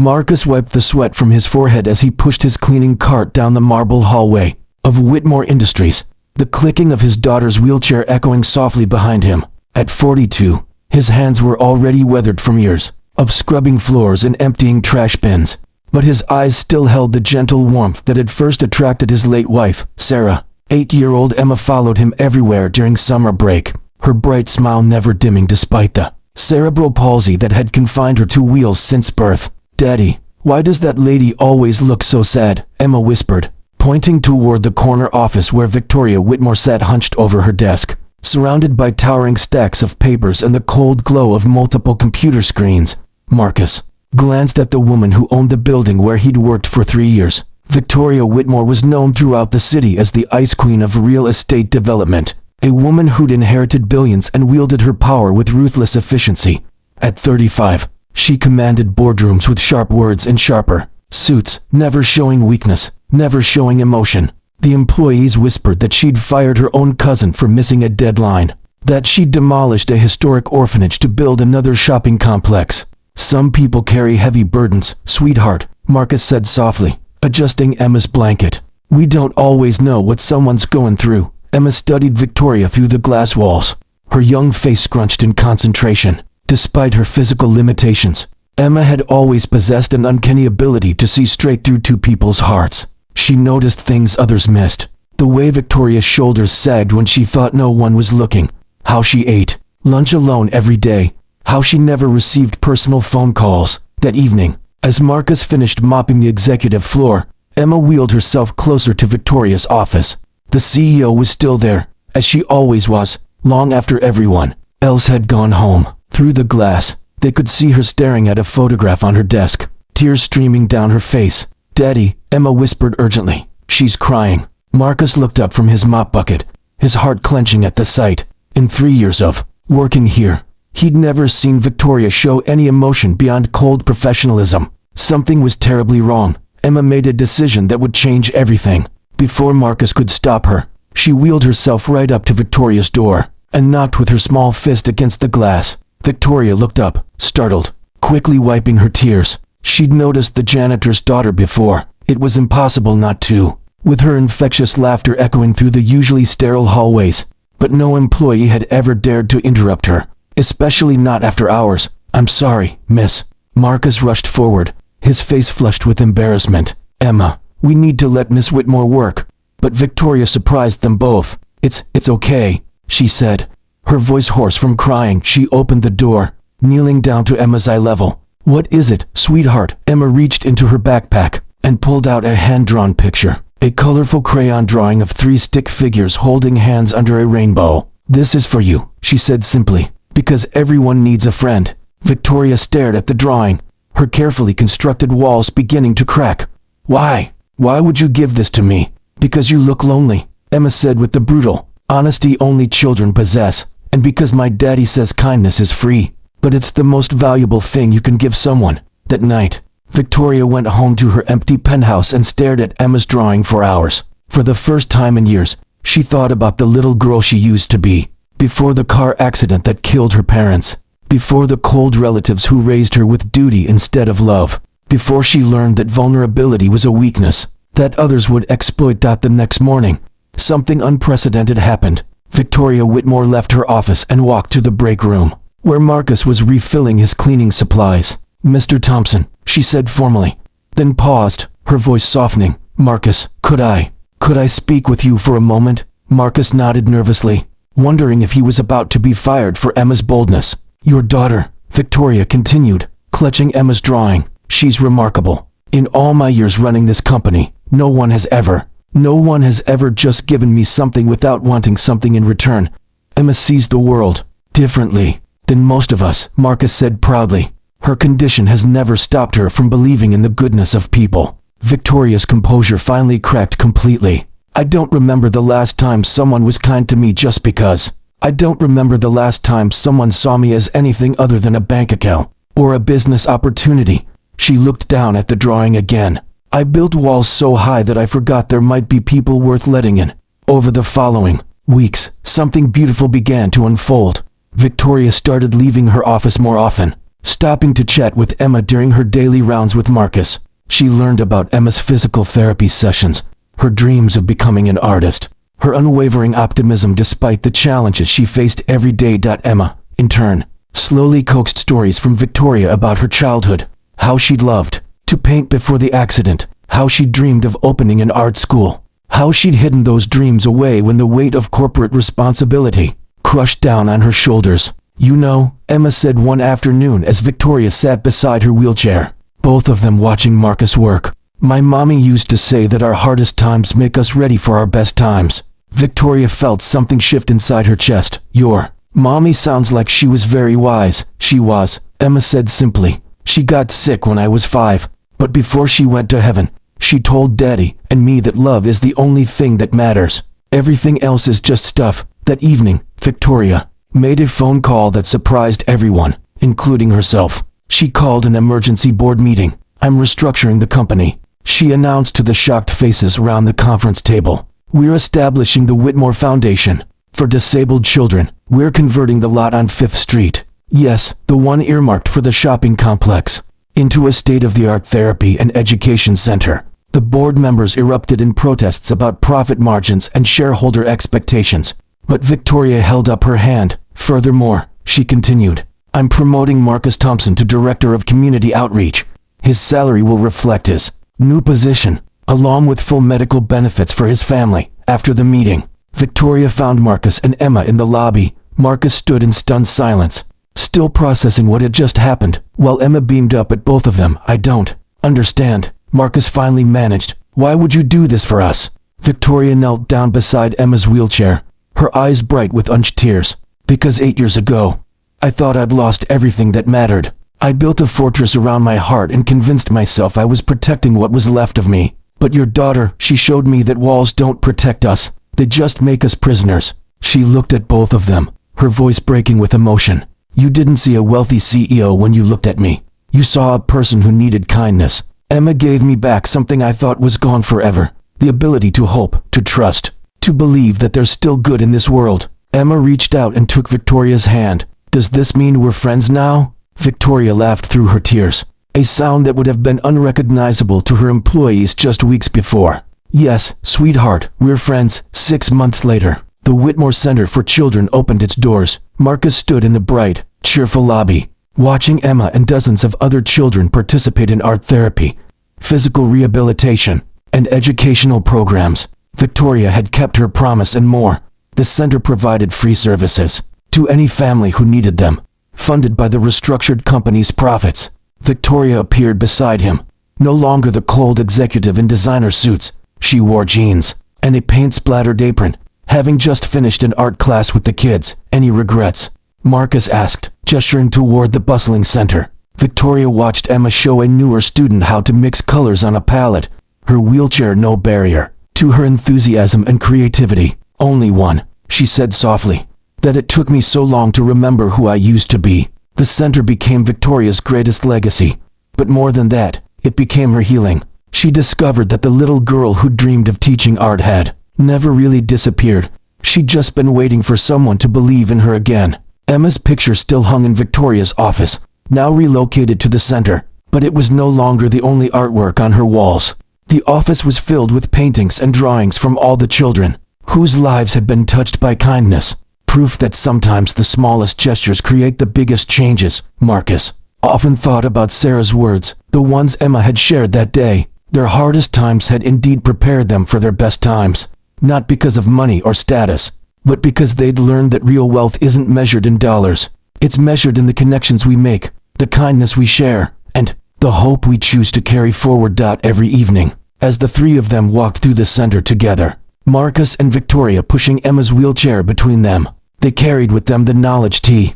Marcus wiped the sweat from his forehead as he pushed his cleaning cart down the marble hallway of Whitmore Industries, the clicking of his daughter's wheelchair echoing softly behind him. At 42, his hands were already weathered from years of scrubbing floors and emptying trash bins, but his eyes still held the gentle warmth that had first attracted his late wife, Sarah. 8-year-old Emma followed him everywhere during summer break, her bright smile never dimming despite the cerebral palsy that had confined her to wheels since birth. "Daddy, why does that lady always look so sad?" Emma whispered, pointing toward the corner office where Victoria Whitmore sat hunched over her desk, surrounded by towering stacks of papers and the cold glow of multiple computer screens. Marcus glanced at the woman who owned the building where he'd worked for 3 years. Victoria Whitmore was known throughout the city as the ice queen of real estate development, a woman who'd inherited billions and wielded her power with ruthless efficiency. At 35, she commanded boardrooms with sharp words and sharper suits, never showing weakness, never showing emotion. The employees whispered that she'd fired her own cousin for missing a deadline, that she'd demolished a historic orphanage to build another shopping complex. "Some people carry heavy burdens, sweetheart," Marcus said softly, adjusting Emma's blanket. "We don't always know what someone's going through." Emma studied Victoria through the glass walls, her young face scrunched in concentration. Despite her physical limitations, Emma had always possessed an uncanny ability to see straight through two people's hearts. She noticed things others missed. The way Victoria's shoulders sagged when she thought no one was looking. How she ate lunch alone every day. How she never received personal phone calls. That evening, as Marcus finished mopping the executive floor, Emma wheeled herself closer to Victoria's office. The CEO was still there, as she always was, long after everyone else had gone home. Through the glass, they could see her staring at a photograph on her desk, tears streaming down her face. "Daddy," Emma whispered urgently, "she's crying." Marcus looked up from his mop bucket, his heart clenching at the sight. In 3 years of working here, he'd never seen Victoria show any emotion beyond cold professionalism. Something was terribly wrong. Emma made a decision that would change everything. Before Marcus could stop her, she wheeled herself right up to Victoria's door and knocked with her small fist against the glass. Victoria looked up, startled, quickly wiping her tears. She'd noticed the janitor's daughter before. It was impossible not to, with her infectious laughter echoing through the usually sterile hallways. But no employee had ever dared to interrupt her, especially not after hours. "I'm sorry, miss." Marcus rushed forward, his face flushed with embarrassment. "Emma, we need to let Miss Whitmore work." But Victoria surprised them both. It's okay," she said, her voice hoarse from crying. She opened the door, kneeling down to Emma's eye level. "What is it, sweetheart?" Emma reached into her backpack and pulled out a hand-drawn picture, a colorful crayon drawing of 3 stick figures holding hands under a rainbow. "This is for you," she said simply, "because everyone needs a friend." Victoria stared at the drawing, her carefully constructed walls beginning to crack. Why would you give this to me?" "Because you look lonely," Emma said with the brutal honesty only children possess, "and because my daddy says kindness is free, but it's the most valuable thing you can give someone." That night, Victoria went home to her empty penthouse and stared at Emma's drawing for hours. For the first time in years, she thought about the little girl she used to be, before the car accident that killed her parents, before the cold relatives who raised her with duty instead of love, before she learned that vulnerability was a weakness that others would exploit. The next morning, something unprecedented happened. Victoria Whitmore left her office and walked to the break room, where Marcus was refilling his cleaning supplies. "Mr. Thompson," she said formally, then paused, her voice softening. "Marcus, could I speak with you for a moment?" Marcus nodded nervously, wondering if he was about to be fired for Emma's boldness. "Your daughter," Victoria continued, clutching Emma's drawing, "she's remarkable. In all my years running this company, no one has ever just given me something without wanting something in return. Emma sees the world differently than most of us," Marcus said proudly. "Her condition has never stopped her from believing in the goodness of people." Victoria's composure finally cracked completely. "I don't remember the last time someone was kind to me just because. I don't remember the last time someone saw me as anything other than a bank account or a business opportunity." She looked down at the drawing again. "I built walls so high that I forgot there might be people worth letting in." Over the following weeks, something beautiful began to unfold. Victoria started leaving her office more often. stopping to chat with Emma during her daily rounds with Marcus. She learned about Emma's physical therapy sessions, her dreams of becoming an artist, her unwavering optimism despite the challenges she faced every day. Emma, in turn, slowly coaxed stories from Victoria about her childhood, how she'd loved to paint before the accident, how she dreamed of opening an art school, how she'd hidden those dreams away when the weight of corporate responsibility crushed down on her shoulders. "You know," Emma said one afternoon as Victoria sat beside her wheelchair, both of them watching Marcus work, "my mommy used to say that our hardest times make us ready for our best times." Victoria felt something shift inside her chest. "Your mommy sounds like she was very wise." "She was," Emma said simply. "She got sick when I was 5, but before she went to heaven, she told Daddy and me that love is the only thing that matters. Everything else is just stuff." That evening, Victoria made a phone call that surprised everyone, including herself. She called an emergency board meeting. "I'm restructuring the company," she announced to the shocked faces around the conference table. "We're establishing the Whitmore Foundation for disabled children. We're converting the lot on 5th Street, yes, the one earmarked for the shopping complex, into a state-of-the-art therapy and education center." The board members erupted in protests about profit margins and shareholder expectations, but Victoria held up her hand. "Furthermore," she continued, "I'm promoting Marcus Thompson to Director of Community Outreach. His salary will reflect his new position, along with full medical benefits for his family." After the meeting, Victoria found Marcus and Emma in the lobby. Marcus stood in stunned silence, still processing what had just happened, while Emma beamed up at both of them. "I don't understand," Marcus finally managed. "Why would you do this for us?" Victoria knelt down beside Emma's wheelchair, her eyes bright with unshed tears. "Because 8 years ago, I thought I'd lost everything that mattered. I built a fortress around my heart and convinced myself I was protecting what was left of me. But your daughter, she showed me that walls don't protect us, they just make us prisoners." She looked at both of them, her voice breaking with emotion. "You didn't see a wealthy CEO when you looked at me. You saw a person who needed kindness. Emma gave me back something I thought was gone forever, the ability to hope, to trust, to believe that there's still good in this world." Emma reached out and took Victoria's hand. "Does this mean we're friends now?" Victoria laughed through her tears, a sound that would have been unrecognizable to her employees just weeks before. "Yes, sweetheart, we're friends." 6 months later, the Whitmore Center for Children opened its doors. Marcus stood in the bright, cheerful lobby, watching Emma and dozens of other children participate in art therapy, physical rehabilitation, and educational programs. Victoria had kept her promise and more. The center provided free services to any family who needed them, funded by the restructured company's profits. Victoria appeared beside him, no longer the cold executive in designer suits. She wore jeans and a paint-splattered apron, having just finished an art class with the kids. "Any regrets?" Marcus asked, gesturing toward the bustling center. Victoria watched Emma show a newer student how to mix colors on a palette, her wheelchair no barrier to her enthusiasm and creativity. "Only one," she said softly, "that it took me so long to remember who I used to be." The center became Victoria's greatest legacy, but more than that, it became her healing. She discovered that the little girl who dreamed of teaching art had never really disappeared. She'd just been waiting for someone to believe in her again. Emma's picture still hung in Victoria's office, now relocated to the center, but it was no longer the only artwork on her walls. The office was filled with paintings and drawings from all the children whose lives had been touched by kindness, proof that sometimes the smallest gestures create the biggest changes. Marcus often thought about Sarah's words, the ones Emma had shared that day. Their hardest times had indeed prepared them for their best times, not because of money or status, but because they'd learned that real wealth isn't measured in dollars. It's measured in the connections we make, the kindness we share, and the hope we choose to carry forward. Every evening, as the three of them walked through the center together, Marcus and Victoria pushing Emma's wheelchair between them, they carried with them the knowledge tea